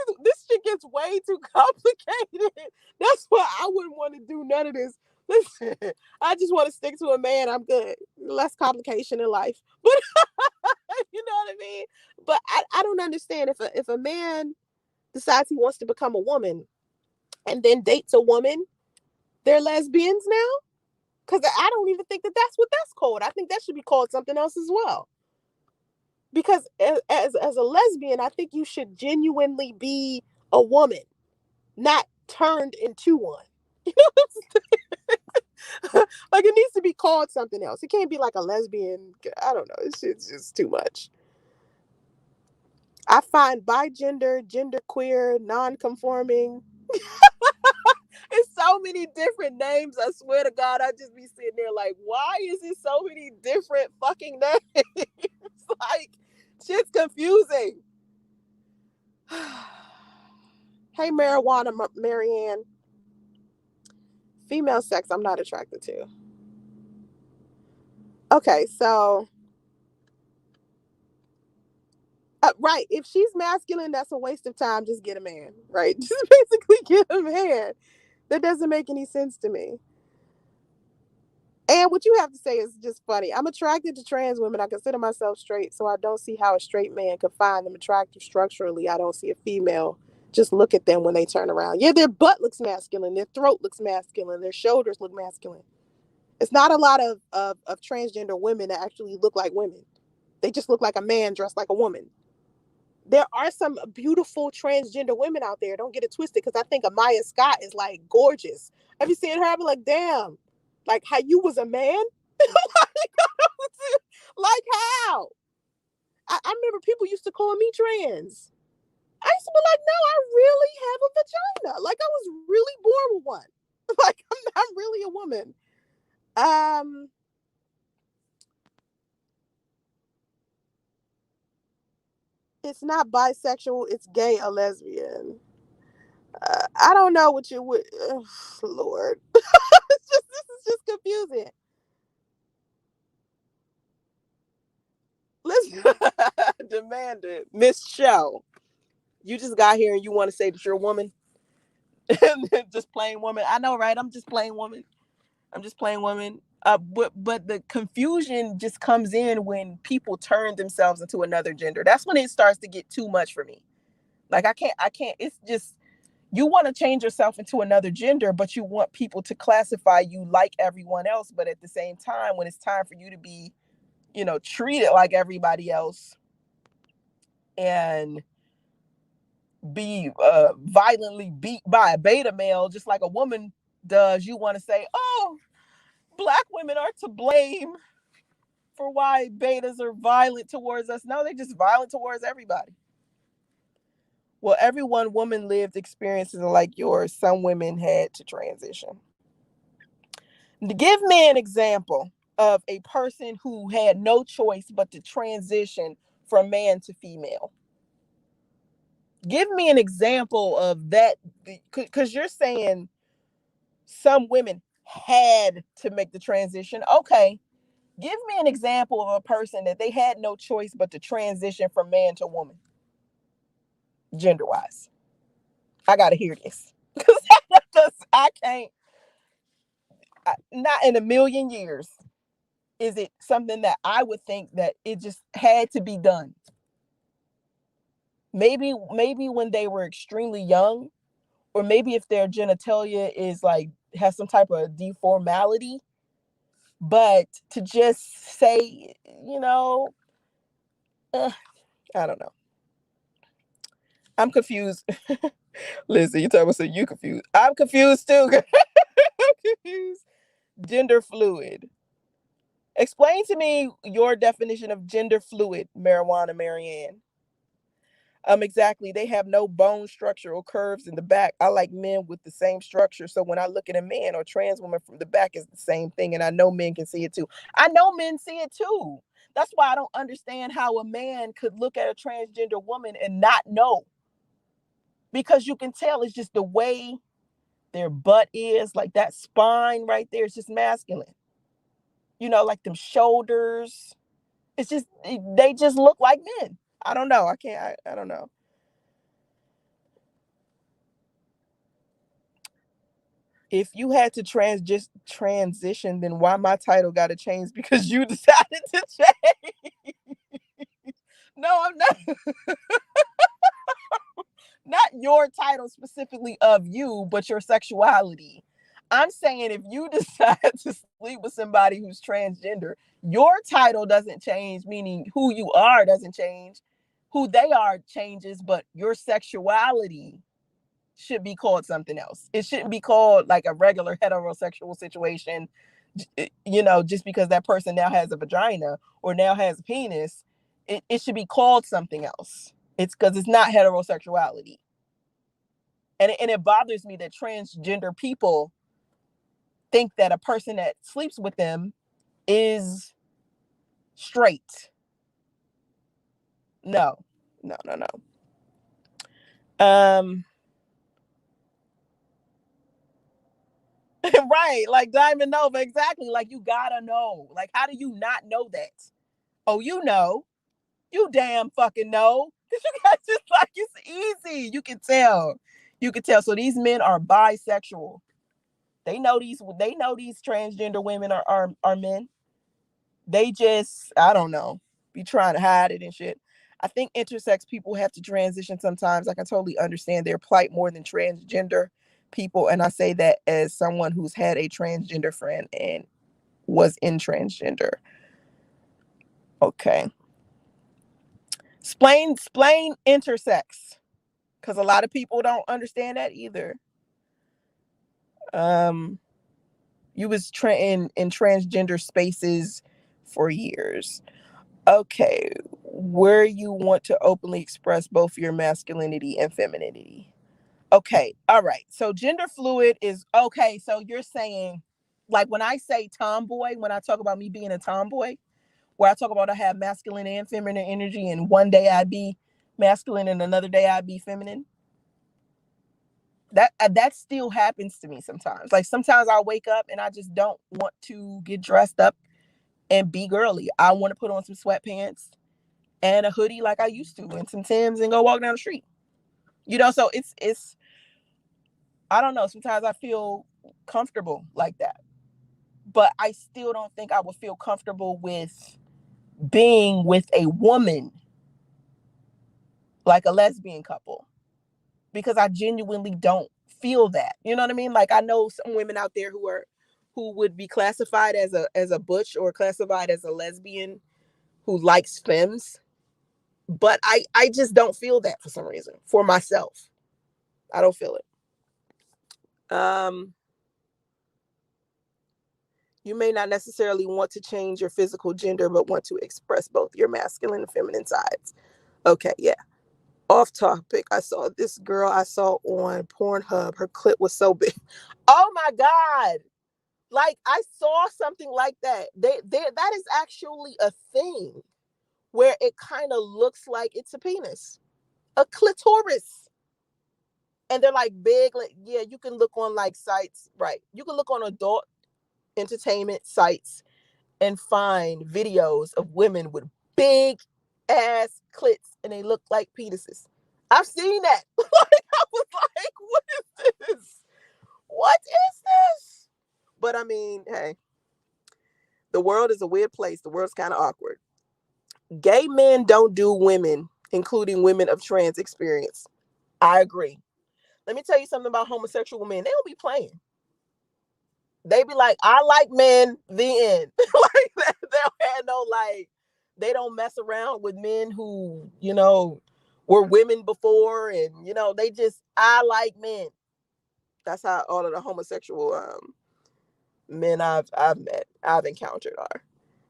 shit gets way too complicated. That's why I wouldn't want to do none of this. Listen, I just want to stick to a man. I'm good. Less complication in life. But you know what I mean? But I don't understand if a man decides he wants to become a woman and then dates a woman, they're lesbians now? Because I don't even think that that's what that's called. I think that should be called something else as well. Because as a lesbian, I think you should genuinely be a woman, not turned into one. You know, like, it needs to be called something else. It can't be like a lesbian. I don't know. It's just too much. I find bigender, genderqueer, non-conforming. It's so many different names. I swear to God, I just be sitting there like, why is it so many different fucking names? Like, shit's confusing. Hey, marijuana, Marianne. Female sex, I'm not attracted to. Okay, so right, if she's masculine, that's a waste of time. Just get a man, right? Just basically get a man. That doesn't make any sense to me. And what you have to say is just funny. I'm attracted to trans women. I consider myself straight, so I don't see how a straight man could find them attractive structurally. I don't see a female just look at them when they turn around. Yeah, their butt looks masculine, their throat looks masculine, their shoulders look masculine. It's not a lot of transgender women that actually look like women. They just look like a man dressed like a woman. There are some beautiful transgender women out there. Don't get it twisted, because I think Amaya Scott is like gorgeous. Have you seen her? I've been like, damn, like how you was a man? Like how? I remember people used to call me trans. I used to be like, no, I really have a vagina. Like, I was really born with one. Like, I'm really a woman. It's not bisexual. It's gay or lesbian. I don't know what you would. Lord, this is just confusing. Listen, demand it, Miss Show. You just got here and you want to say that you're a woman, just plain woman. I know, right? I'm just plain woman. I'm just plain woman. But the confusion just comes in when people turn themselves into another gender. That's when it starts to get too much for me. Like, I can't. It's just, you want to change yourself into another gender, but you want people to classify you like everyone else. But at the same time, when it's time for you to be, treated like everybody else and be violently beat by a beta male, just like a woman does, you want to say, oh, Black women are to blame for why betas are violent towards us. No, they're just violent towards everybody. Well, every one woman lived experiences like yours. Some women had to transition. Give me an example of a person who had no choice but to transition from man to female. Give me an example of that, because you're saying some women had to make the transition. Okay, give me an example of a person that they had no choice but to transition from man to woman, gender wise. I gotta hear this because I can't. Not in a million years is it something that I would think that it just had to be done. Maybe when they were extremely young, or maybe if their genitalia is like has some type of deformality. But to just say, uh, I don't know. I'm confused. Listen, you talking about say you confused. I'm confused too. I'm confused. Gender fluid. Explain to me your definition of gender fluid, marijuana, Marianne. Exactly. They have no bone structure or curves in the back. I like men with the same structure. So when I look at a man or trans woman from the back, it's the same thing. And I know men can see it too. I know men see it too. That's why I don't understand how a man could look at a transgender woman and not know. Because you can tell it's just the way their butt is, like that spine right there. It's just masculine. Like them shoulders. It's just, they just look like men. I don't know. I don't know. If you had to transition, then why my title got to change because you decided to change? No, I'm not. Not your title specifically of you, but your sexuality. I'm saying if you decide to sleep with somebody who's transgender, your title doesn't change, meaning who you are doesn't change. Who they are changes, but your sexuality should be called something else. It shouldn't be called like a regular heterosexual situation, just because that person now has a vagina or now has a penis. It should be called something else. It's because it's not heterosexuality. And it bothers me that transgender people think that a person that sleeps with them is straight. No, no, no, no. Right, like Diamond Nova, exactly. Like you gotta know. Like, how do you not know that? Oh, you know. You damn fucking know. Because you guys just like it's easy. You can tell. You can tell. So these men are bisexual. They know these transgender women are men. They just, I don't know, be trying to hide it and shit. I think intersex people have to transition sometimes. I can totally understand their plight more than transgender people. And I say that as someone who's had a transgender friend and was in transgender. Okay. Explain intersex. Because a lot of people don't understand that either. You was in transgender spaces for years. Okay, where you want to openly express both your masculinity and femininity. Okay, all right. So gender fluid is okay. So you're saying, like when I say tomboy, when I talk about me being a tomboy, where I talk about I have masculine and feminine energy, and one day I'd be masculine and another day I'd be feminine. That still happens to me sometimes. Like sometimes I wake up and I just don't want to get dressed up and be girly. I want to put on some sweatpants and a hoodie like I used to, and some Timbs, and go walk down the street. So it's I don't know. Sometimes I feel comfortable like that, but I still don't think I would feel comfortable with being with a woman like a lesbian couple, because I genuinely don't feel that. You know what I mean? Like I know some women out there who would be classified as a butch or classified as a lesbian who likes femmes, but I just don't feel that for some reason for myself. I don't feel it. You may not necessarily want to change your physical gender, but want to express both your masculine and feminine sides. Okay, yeah. Off topic. I saw this girl I saw on Pornhub. Her clit was so big. Oh my God. Like, I saw something like that. That is actually a thing where it kind of looks like it's a penis, a clitoris. And they're like big. Like, yeah, you can look on like sites, right? You can look on adult entertainment sites and find videos of women with big ass clits and they look like penises. I've seen that. Like, I was like, what is this? What is this? But I mean, hey, the world is a weird place. The world's kind of awkward. Gay men don't do women, including women of trans experience. I agree. Let me tell you something about homosexual men. They don't be playing. They be like, I like men, the end. Like, they don't have no, like, they don't mess around with men who, were women before. And, they just, I like men. That's how all of the homosexual men I've encountered are.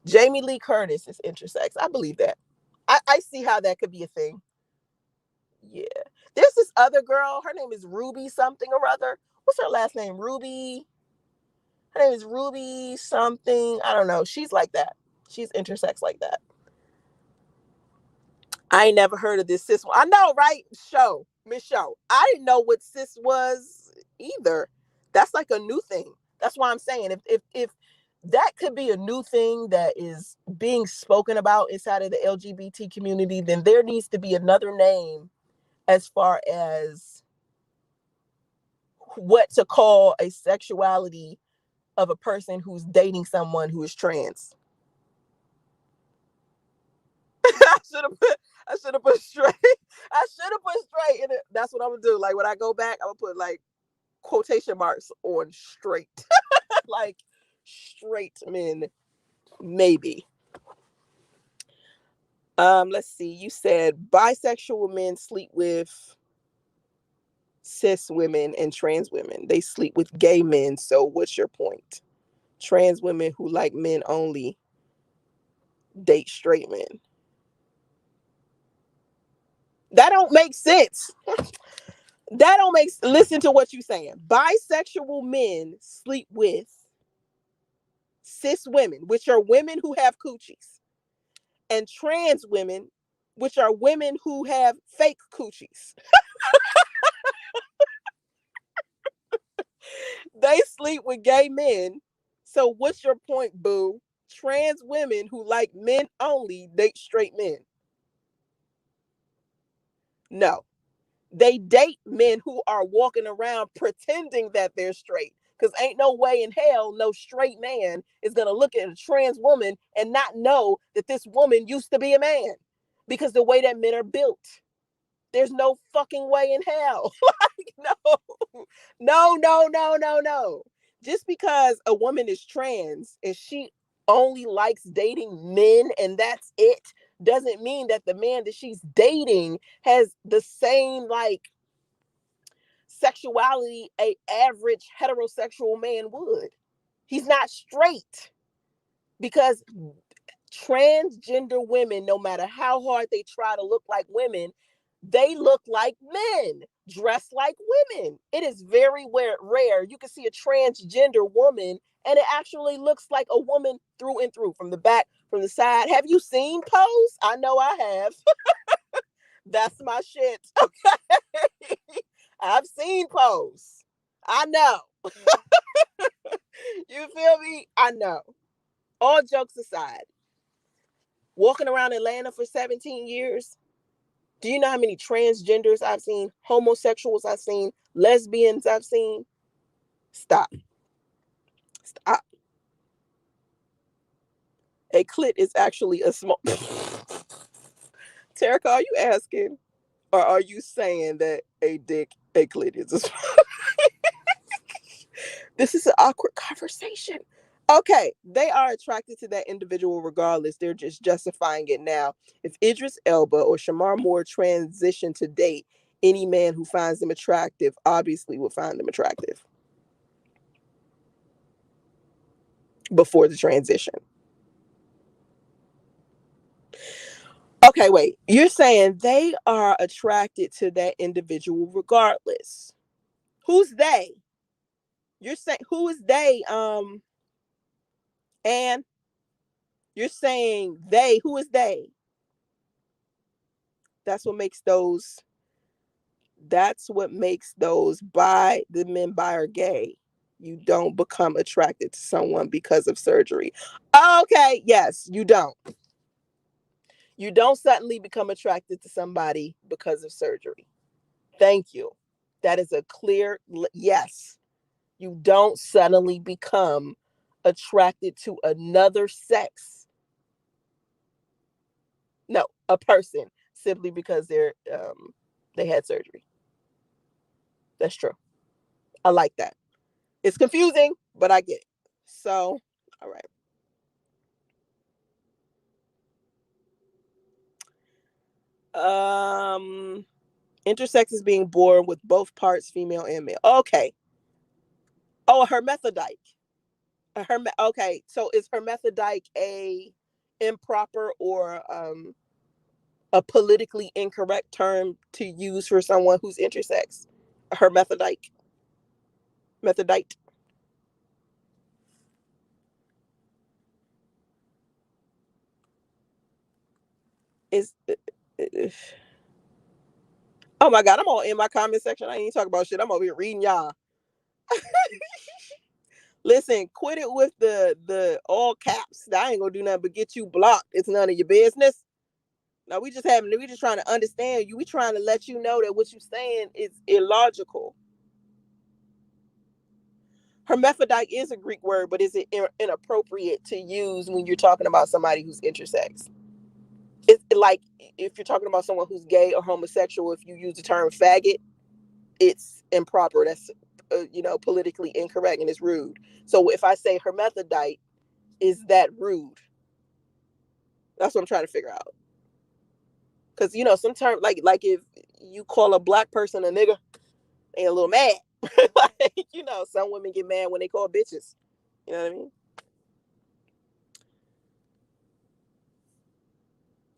Jamie Lee Curtis is intersex. I believe that. I see how that could be a thing. Yeah. There's this other girl. Her name is Ruby something or other. What's her last name? Ruby. Her name is Ruby something. I don't know. She's like that. She's intersex like that. I ain't never heard of this cis one. I know, right? Miss Show. I didn't know what cis was either. That's like a new thing. That's why I'm saying if that could be a new thing that is being spoken about inside of the LGBT community, then there needs to be another name as far as what to call a sexuality of a person who's dating someone who is trans. I should have put straight. I should have put straight in it. That's what I'm gonna do. Like, when I go back, I'm gonna put like quotation marks on straight. Like, straight men, maybe. Let's see. You said bisexual men sleep with cis women and trans women. They sleep with gay men. So what's your point? Trans women who like men only date straight men. That don't make sense. Listen to what you're saying. Bisexual men sleep with cis women, which are women who have coochies, and trans women, which are women who have fake coochies. They sleep with gay men. So what's your point, boo? Trans women who like men only date straight men. No. They date men who are walking around pretending that they're straight. Because ain't no way in hell no straight man is going to look at a trans woman and not know that this woman used to be a man. Because the way that men are built, there's no fucking way in hell. Like, no. Just because a woman is trans and she only likes dating men and that's it, doesn't mean that the man that she's dating has the same like sexuality a average heterosexual man would. He's not straight, because transgender women, no matter how hard they try to look like women, they look like men, dress like women. It is very rare. You can see a transgender woman and it actually looks like a woman through and through, from the back, from the side. Have you seen Pose? I know I have. That's my shit. Okay. I've seen Pose. I know. You feel me? I know. All jokes aside, walking around Atlanta for 17 years, do you know how many transgenders I've seen, homosexuals I've seen, lesbians I've seen? Stop. A clit is actually a small... Terica, are you asking, or are you saying that a clit is a small... This is an awkward conversation. Okay, they are attracted to that individual regardless. They're just justifying it now. If Idris Elba or Shamar Moore transition to date, any man who finds them attractive obviously will find them attractive. before the transition. Okay, wait. You're saying they are attracted to that individual regardless. Who's they? You're saying who is they? And you're saying they. Who is they? That's what makes those. That's what makes those the men bi or gay. You don't become attracted to someone because of surgery. Okay, yes, you don't. You don't suddenly become attracted to somebody because of surgery. Thank you. That is a clear yes. You don't suddenly become attracted to another sex. No, a person simply because they had surgery. That's true. I like that. It's confusing, but I get it. So, all right. Um, Intersex is being born with both parts, female and male. Okay. Oh, a hermaphrodite. Okay. So is hermaphrodite a improper or a politically incorrect term to use for someone who's intersex? A hermaphrodite. Methodite. Is oh my god, I'm all in my comment section. I ain't even talking about shit. I'm over here reading y'all. Listen, quit it with the all caps. I ain't gonna do nothing but get you blocked. It's none of your business. Now we just trying to understand you. We trying to let you know that what you're saying is illogical. Hermaphrodite is a Greek word, but is it inappropriate to use when you're talking about somebody who's intersex? It's like if you're talking about someone who's gay or homosexual, if you use the term faggot, it's improper. That's politically incorrect and it's rude. So if I say hermaphrodite, is that rude? That's what I'm trying to figure out. Because some term like if you call a black person a nigga, they a little mad. Like some women get mad when they call bitches. You know what I mean?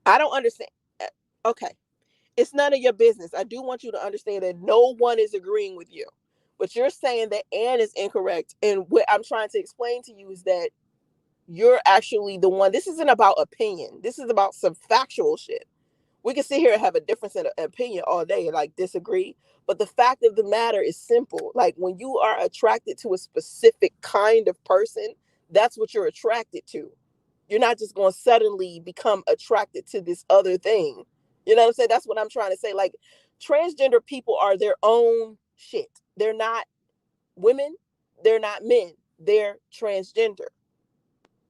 I don't understand. Okay, it's none of your business. I do want you to understand that no one is agreeing with you, but you're saying that Anne is incorrect, and what I'm trying to explain to you is that you're actually the one. This isn't about opinion. This is about some factual shit. We can sit here and have a difference in opinion all day and like disagree. But the fact of the matter is simple. Like when you are attracted to a specific kind of person, that's what you're attracted to. You're not just going to suddenly become attracted to this other thing. You know what I'm saying? That's what I'm trying to say. Like transgender people are their own shit. They're not women. They're not men. They're transgender.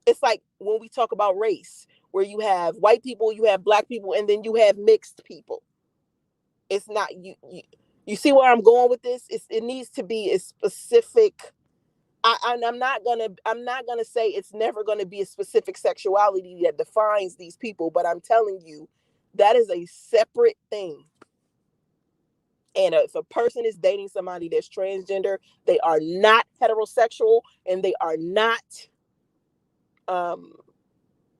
It's like when we talk about race, where you have white people, you have black people, and then you have mixed people. It's not you see where I'm going with this? It needs to be a specific. I'm not gonna say it's never gonna be a specific sexuality that defines these people, but I'm telling you that is a separate thing. And if a person is dating somebody that's transgender, they are not heterosexual and they are not um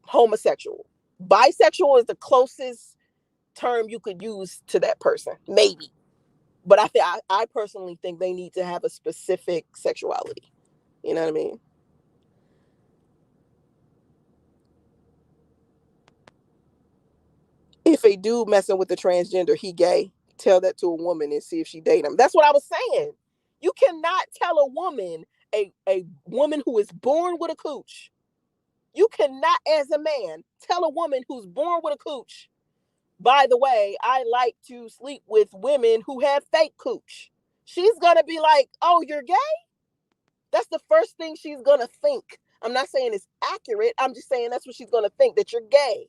homosexual. Bisexual is the closest term you could use to that person, maybe. But I personally think they need to have a specific sexuality. You know what I mean? If a dude messing with the transgender, he gay. Tell that to a woman and see if she date him. That's what I was saying. You cannot tell a woman, a woman who is born with a cooch. You cannot, as a man, tell a woman who's born with a cooch, by the way, I like to sleep with women who have fake cooch. She's gonna be like, oh, you're gay? That's the first thing she's gonna think. I'm not saying it's accurate. I'm just saying that's what she's gonna think, that you're gay.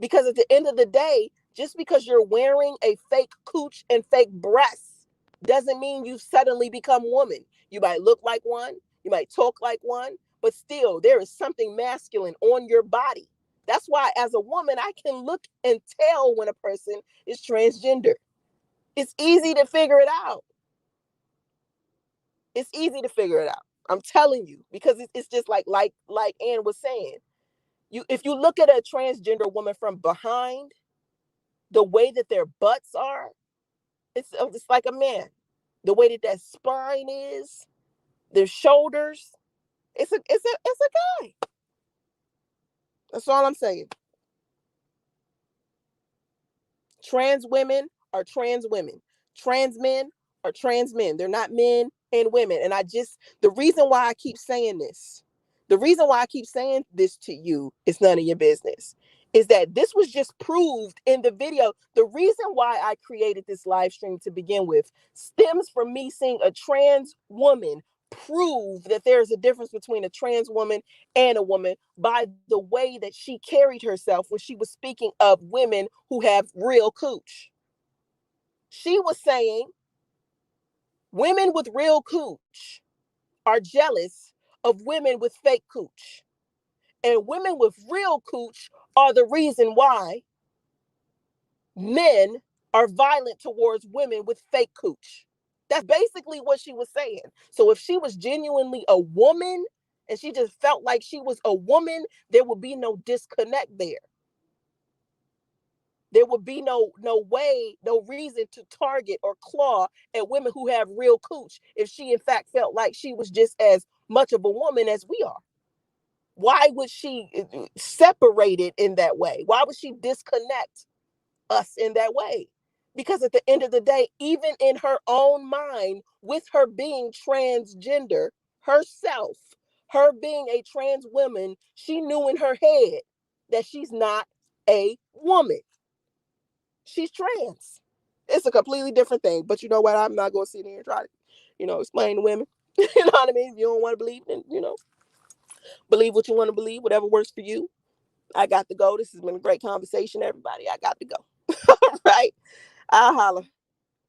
Because at the end of the day, just because you're wearing a fake cooch and fake breasts doesn't mean you suddenly become woman. You might look like one, you might talk like one, but still there is something masculine on your body. That's why as a woman, I can look and tell when a person is transgender. It's easy to figure it out. It's easy to figure it out. I'm telling you, because it's just like Ann was saying. If you look at a transgender woman from behind, the way that their butts are, it's like a man. The way that spine is, their shoulders, it's a guy. That's all I'm saying. Trans women are trans women. Trans men are trans men. They're not men and women. And the reason why I keep saying this, to you, it's none of your business, is that this was just proved in the video. The reason why I created this live stream to begin with stems from me seeing a trans woman prove that there's a difference between a trans woman and a woman by the way that she carried herself when she was speaking of women who have real cooch. She was saying women with real cooch are jealous of women with fake cooch. And women with real cooch are the reason why men are violent towards women with fake cooch. That's basically what she was saying. So if she was genuinely a woman and she just felt like she was a woman, there would be no disconnect there. There would be no way, no reason to target or claw at women who have real cooch if she in fact felt like she was just as much of a woman as we are. Why would she separate it in that way? Why would she disconnect us in that way? Because at the end of the day, even in her own mind, with her being transgender herself, her being a trans woman, she knew in her head that she's not a woman. She's trans. It's a completely different thing. But you know what? I'm not going to sit here and try to, explain to women. You know what I mean? If you don't want to believe, then, believe what you want to believe, whatever works for you. I got to go. This has been a great conversation, everybody. I got to go. All right. I'll holler.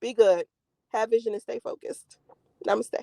Be good. Have vision and stay focused. Namaste.